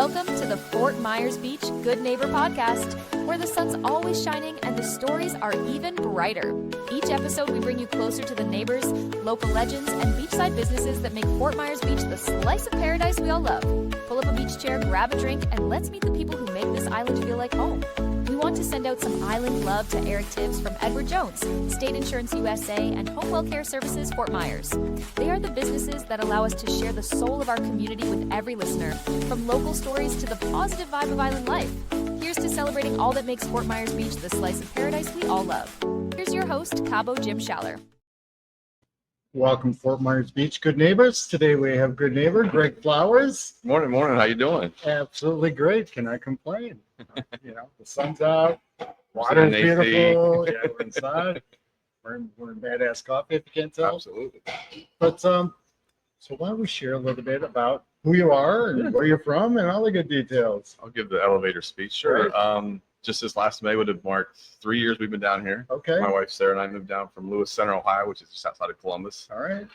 Welcome to the Fort Myers Beach Good Neighbor podcast, where the sun's always shining and the stories are even brighter. Each episode, we bring you closer to the neighbors, local legends, and beachside businesses that make Fort Myers Beach the slice of paradise we all love. Pull up a beach chair, grab a drink, and let's meet the people who make this island feel like home. We want to send out some island love to Eric Tibbs from Edward Jones, State Insurance USA, and Home Care Services Fort Myers. They are the businesses that allow us to share the soul of our community with every listener, from local stories to the positive vibe of island life. Here's to celebrating all that makes Fort Myers Beach the slice of paradise we all love. Here's your host, Cabo Jim Schaller. Welcome, Fort Myers Beach Good Neighbors. Today we have good neighbor Gregg Flowers. Morning. How you doing? Absolutely great. Can I complain? The sun's out, water's beautiful. Yeah, we're inside. We're in badass coffee, if you can't tell. Absolutely. But so why don't we share a little bit about who you are and where you're from and all the good details. I'll give the elevator speech. Sure. Right. Just this last May would have marked 3 years we've been down here. Okay. My wife Sarah and I moved down from Lewis Center, Ohio, which is just outside of Columbus. All right.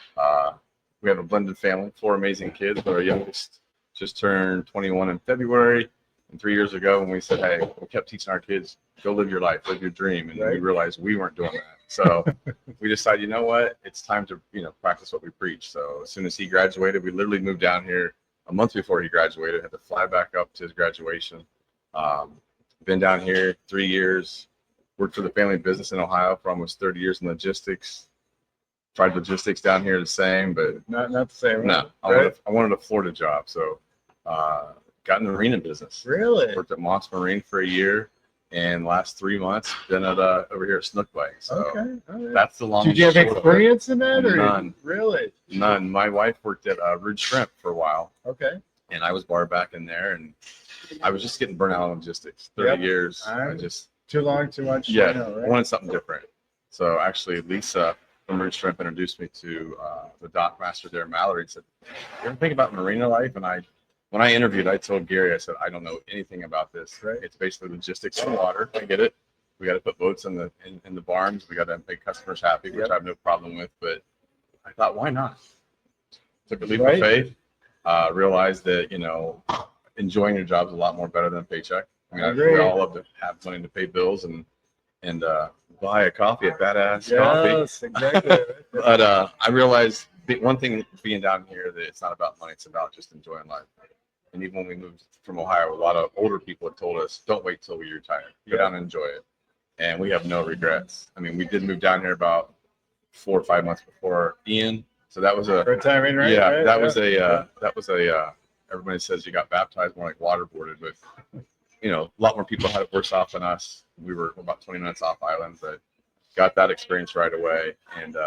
We have a blended family, 4 amazing kids, but our youngest just turned 21 in February. And 3 years ago, when we said, hey, we kept teaching our kids, go live your life, live your dream. And we realized we weren't doing that. So we decided, you know what, it's time to, practice what we preach. So as soon as he graduated, we literally moved down here a month before he graduated, had to fly back up to his graduation. Been down here 3 years, worked for the family business in Ohio for almost 30 years in logistics. Tried logistics down here the same, but not the same. No, I wanted a Florida job. So got in the marina business. Really? Worked at Moss Marine for a year, and last 3 months been at over here at Snook Bay. So that's the longest. Did you have experience in that, or none? Really? None. My wife worked at Ridge Shrimp for a while. Okay. And I was bar back in there, and I was just getting burnt out on logistics. 30 years. I just too long, too much. Yeah, I wanted something different. So actually, Lisa from Ridge Shrimp introduced me to the dock master there, Mallory, and said, "You ever think about marina life?" And when I interviewed, I told Gary, I said, "I don't know anything about this. Right. It's basically logistics on water. I get it. We got to put boats in the barns. We got to make customers happy, which I have no problem with. But I thought, why not? Took a leap of faith. Realized that enjoying your job is a lot more better than a paycheck. I mean, we all love to have money to pay bills and buy a coffee at Badass Coffee. Yes, exactly. But I realized one thing being down here, that it's not about money, it's about just enjoying life. And even when we moved from Ohio, a lot of older people had told us, don't wait till we retire. Go down and enjoy it. And we have no regrets. I mean, we did move down here about 4 or 5 months before Ian. So that was good timing, right? Yeah, that was a everybody says you got baptized, more like waterboarded, but a lot more people had it worse off than us. We were about 20 minutes off island, but got that experience right away. And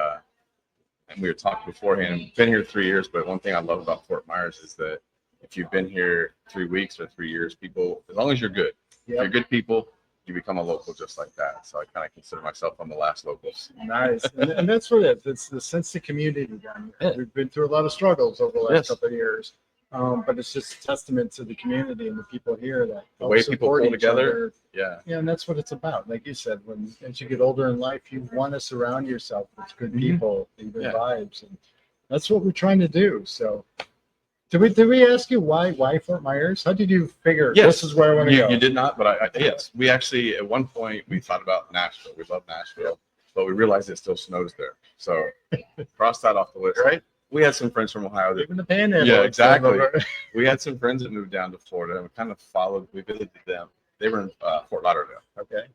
we were talking beforehand. Been here 3 years, but one thing I love about Fort Myers is that if you've been here 3 weeks or 3 years, people, as long as you're good, if you're good people, you become a local just like that. So I kind of consider myself one of the last locals. Nice. And that's what it is. It's the sense of community down here. We've been through a lot of struggles over the last couple of years. But it's just a testament to the community and the people here that the way people pull together. Yeah, and that's what it's about. Like you said, as you get older in life, you want to surround yourself with good people and good vibes, and that's what we're trying to do. So, did we ask you why Fort Myers? How did you figure this is where I want to go? You did not, but yes, we actually at one point we thought about Nashville. We love Nashville, but we realized it still snows there. So cross that off the list. Right. We had some friends from Ohio that even the Panhandle. Yeah, exactly. We had some friends that moved down to Florida, and we kind of followed. We visited them. They were in Fort Lauderdale. Okay.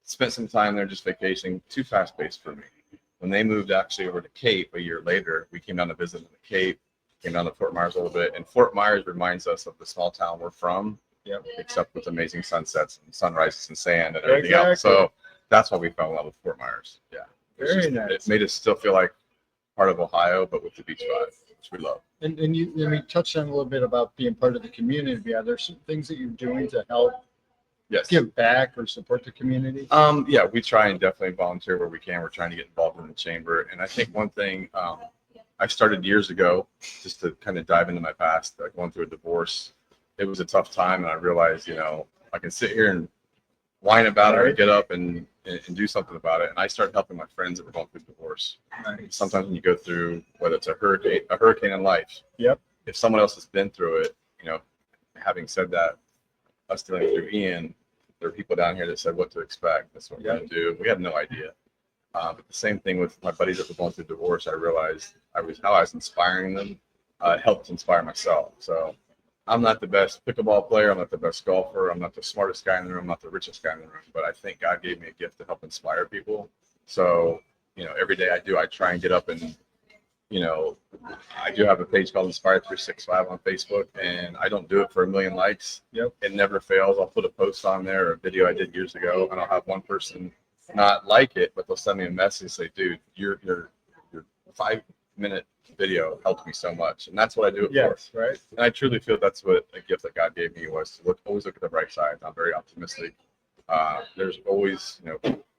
Spent some time there just vacationing. Too fast paced for me. When they moved actually over to Cape a year later, we came down to visit the Cape. Came down to Fort Myers a little bit, and Fort Myers reminds us of the small town we're from. Yep. Except with amazing sunsets and sunrises and sand and everything else. So that's why we fell in love with Fort Myers. Yeah. Very nice. It made us still feel like part of Ohio, but with the beach vibe, which we love. And we touched on a little bit about being part of the community. Are there some things that you're doing to help give back or support the community? Yeah, we try and definitely volunteer where we can. We're trying to get involved in the chamber. And I think one thing I started years ago, just to kind of dive into my past, going through a divorce. It was a tough time, and I realized, I can sit here and whine about it or get up and do something about it. And I started helping my friends that were going through divorce. Nice. Sometimes when you go through, whether it's a hurricane in life, if someone else has been through it, having said that, us dealing through Ian, there are people down here that said what to expect. That's what we're going to do. We had no idea. But the same thing with my buddies that were going through divorce, I realized how I was inspiring them, helped inspire myself. So I'm not the best pickleball player. I'm not the best golfer. I'm not the smartest guy in the room. I'm not the richest guy in the room. But I think God gave me a gift to help inspire people. So, every day I try and get up and, I do have a page called Inspire 365 on Facebook, and I don't do it for 1 million likes. Yep. It never fails. I'll put a post on there or a video I did years ago, and I'll have one person not like it, but they'll send me a message and say, dude, your 5-minute video helped me so much. And that's what I do it for. Right. And I truly feel that's what a gift that God gave me was to always look at the bright side. I'm very optimistic. There's always,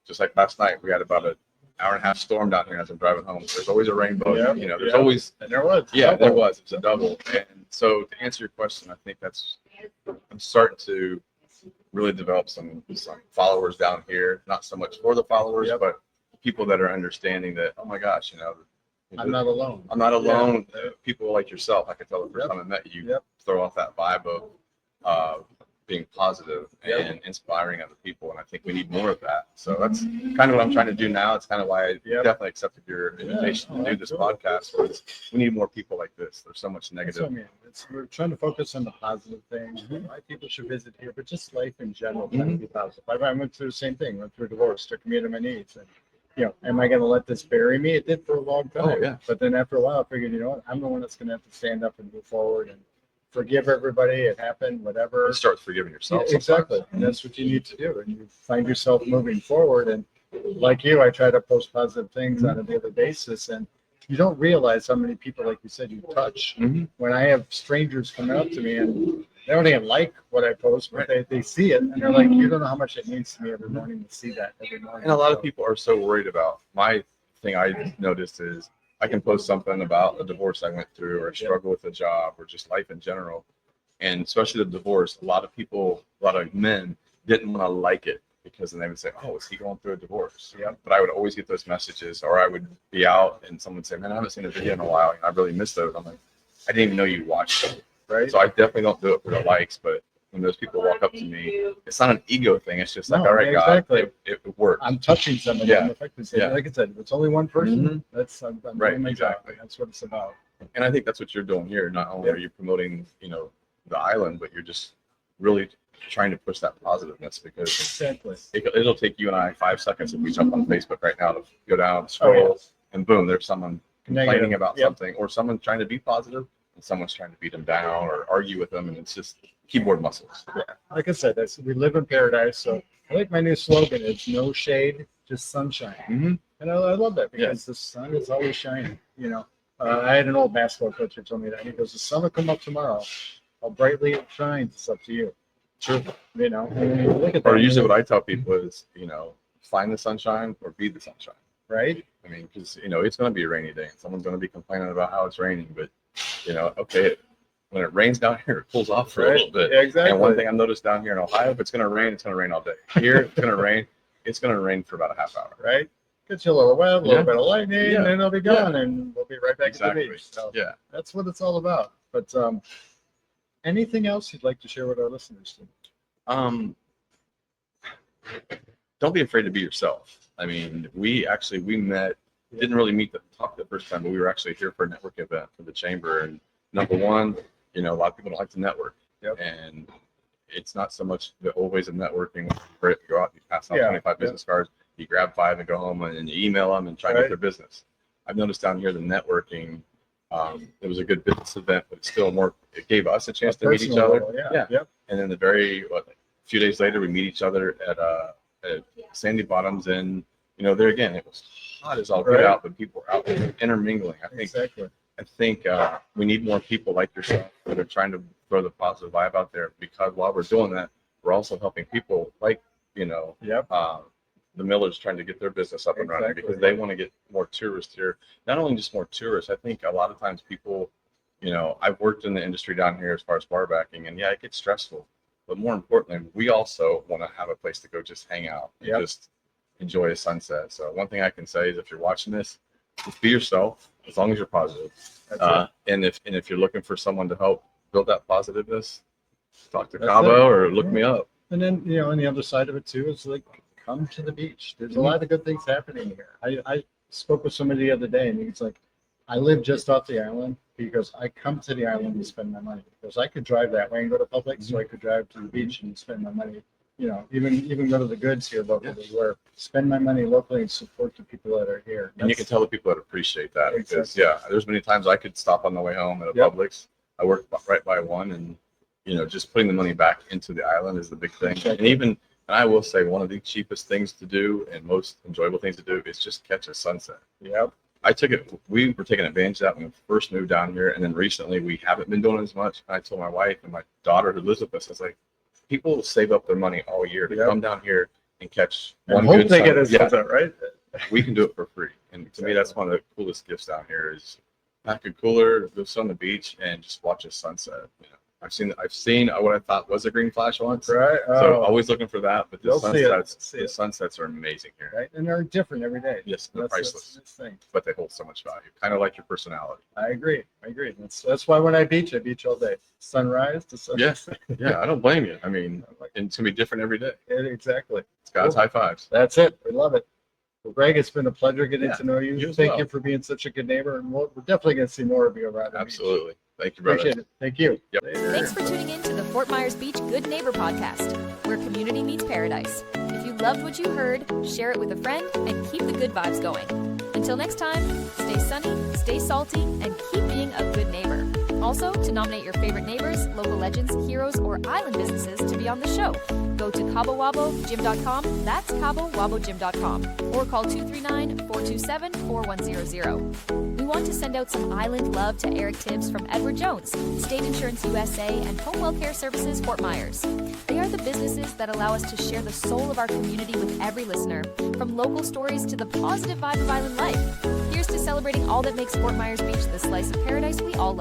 just like last night, we had about an hour and a half storm down here as I'm driving home. There's always a rainbow. There's always. And there was. Yeah, there was. It was a double. And so to answer your question, I think I'm starting to really develop some followers down here. Not so much for the followers, but people that are understanding that, oh my gosh, I'm not alone. I'm not alone. People like yourself, I could tell the first time I met you, throw off that vibe of being positive and inspiring other people. And I think we need more of that. So that's kind of what I'm trying to do now. It's kind of why I definitely accepted your invitation to do this podcast. Was we need more people like this. There's so much negative. That's what I mean. We're trying to focus on the positive things. Why people should visit here, but just life in general, trying to be positive. I went through the same thing. Went through a divorce, took me to my knees, and am I going to let this bury me? It did for a long time. Oh, yeah. But then after a while, I figured, I'm the one that's going to have to stand up and move forward and forgive everybody. It happened, whatever. You start forgiving yourself. Exactly. And that's what you need to do. And you find yourself moving forward. And like you, I try to post positive things on a daily basis. And you don't realize how many people, like you said, you touch. When I have strangers coming up to me and they don't even like what I post, but they see it and they're like, you don't know how much it means to me every morning to see that every morning. And a lot of people are so worried about. My thing I noticed is I can post something about a divorce I went through or a struggle with a job or just life in general. And especially the divorce, a lot of men didn't want to like it because then they would say, oh, is he going through a divorce? But I would always get those messages, or I would be out and someone would say, man, I haven't seen a video in a while. I really missed those. I'm like, I didn't even know you watched it. Right. So I definitely don't do it for the likes, but when those people walk up to me, it's not an ego thing. It's just like, all right, exactly. God, it worked. I'm touching somebody. I'm affecting somebody. Like I said, if it's only one person, that's I'm doing my job. That's what it's about. And I think that's what you're doing here. Not only are you promoting, the island, but you're just really trying to push that positiveness because it'll take you and I 5 seconds if we jump on Facebook right now to go down, scroll, and boom, there's someone complaining about something, or someone trying to be positive and someone's trying to beat them down or argue with them, and it's just keyboard muscles. Like I said, we live in paradise, so I like my new slogan. It's no shade, just sunshine. And I love that because the sun is always shining. I had an old basketball coach who told me that. He goes, the sun will come up tomorrow. How brightly it shines, it's up to you. True. Look at that. Or usually what I tell people is, find the sunshine or be the sunshine. Right? I mean, because, it's going to be a rainy day and someone's going to be complaining about how it's raining, but, okay, when it rains down here, it cools off for a little bit. Exactly. And one thing I've noticed down here in Ohio, if it's going to rain, it's going to rain all day. Here, it's going to rain for about a half hour. Right? Gets you a little wet, a little bit of lightning, and then it'll be gone, and we'll be right back at the beach. So that's what it's all about. But anything else you'd like to share with our listeners? Don't be afraid to be yourself. I mean, we met, didn't really talk the first time, but we were actually here for a network event for the chamber. And number one, a lot of people don't like to network. And it's not so much the old ways of networking. You go out, you pass out 25 business cards, you grab 5 and go home, and you email them and try to get their business. I've noticed down here the networking, it was a good business event, but it's still more, it gave us a chance to meet each other. And then a few days later, we meet each other at Sandy Bottoms, and there again, it was hot as all get out, but people were out there intermingling. I think we need more people like yourself that are trying to throw the positive vibe out there, because while we're doing that, we're also helping people like, the Millers trying to get their business up and running because they want to get more tourists here. Not only just more tourists, I think a lot of times people, I've worked in the industry down here as far as bar backing, and it gets stressful. But more importantly, we also want to have a place to go just hang out and just enjoy a sunset. So one thing I can say is if you're watching this, just be yourself as long as you're positive. And if you're looking for someone to help build that positiveness, talk to That's Cabo it. or look me up. And then, on the other side of it too, is like, come to the beach. There's a Mhm. lot of good things happening here. I spoke with somebody the other day and he's like, I live just off the island because I come to the island to spend my money. Because I could drive that way and go to Publix, so I could drive to the beach and spend my money. Even go to the goods here locally, where spend my money locally and support the people that are here. And you can tell the people that appreciate that because, Exactly. there's many times I could stop on the way home at a Yep. Publix. I work right by one, and just putting the money back into the island is the big thing. Exactly. And I will say one of the cheapest things to do and most enjoyable things to do is just catch a sunset. Yep. We were taking advantage of that when we first moved down here, and then recently we haven't been doing it as much. And I told my wife and my daughter who lives with us, I was like, people save up their money all year to come down here and catch And one hope good they get a sunset. sunset, right? We can do it for free. And to me, that's one of the coolest gifts down here is pack a cooler, go sit on the beach, and just watch a sunset. I've seen what I thought was a green flash once. Right. So always looking for that. But the You'll see it. the sunsets are amazing here. Right, and they're different every day. Yes, they're That's priceless, the thing. but they hold so much value. Kind of like your personality. I agree. That's why when I beach all day. Sunrise to sunset. Yeah, I don't blame you. I mean, it's gonna be different every day. Yeah, exactly. It's God's high fives. That's it. We love it. Well, Greg, it's been a pleasure getting Yeah, to know you. you as Thank well. you for being such a good neighbor, and we're definitely going to see more of you around the beach. Absolutely. Thank you, brother. Appreciate it. Thank you. Yep. Later. Thanks for tuning in to the Fort Myers Beach Good Neighbor podcast, where community meets paradise. If you loved what you heard, share it with a friend and keep the good vibes going. Until next time, stay sunny, stay salty, and keep being a good neighbor. Also, to nominate your favorite neighbors, local legends, heroes, or island businesses to be on the show, go to CaboWaboGym.com, that's CaboWaboGym.com, or call 239-427-4100. We want to send out some island love to Eric Tibbs from Edward Jones, State Insurance USA, and Home Well Care Services, Fort Myers. They are the businesses that allow us to share the soul of our community with every listener, from local stories to the positive vibe of island life. Here's to celebrating all that makes Fort Myers Beach the slice of paradise we all love.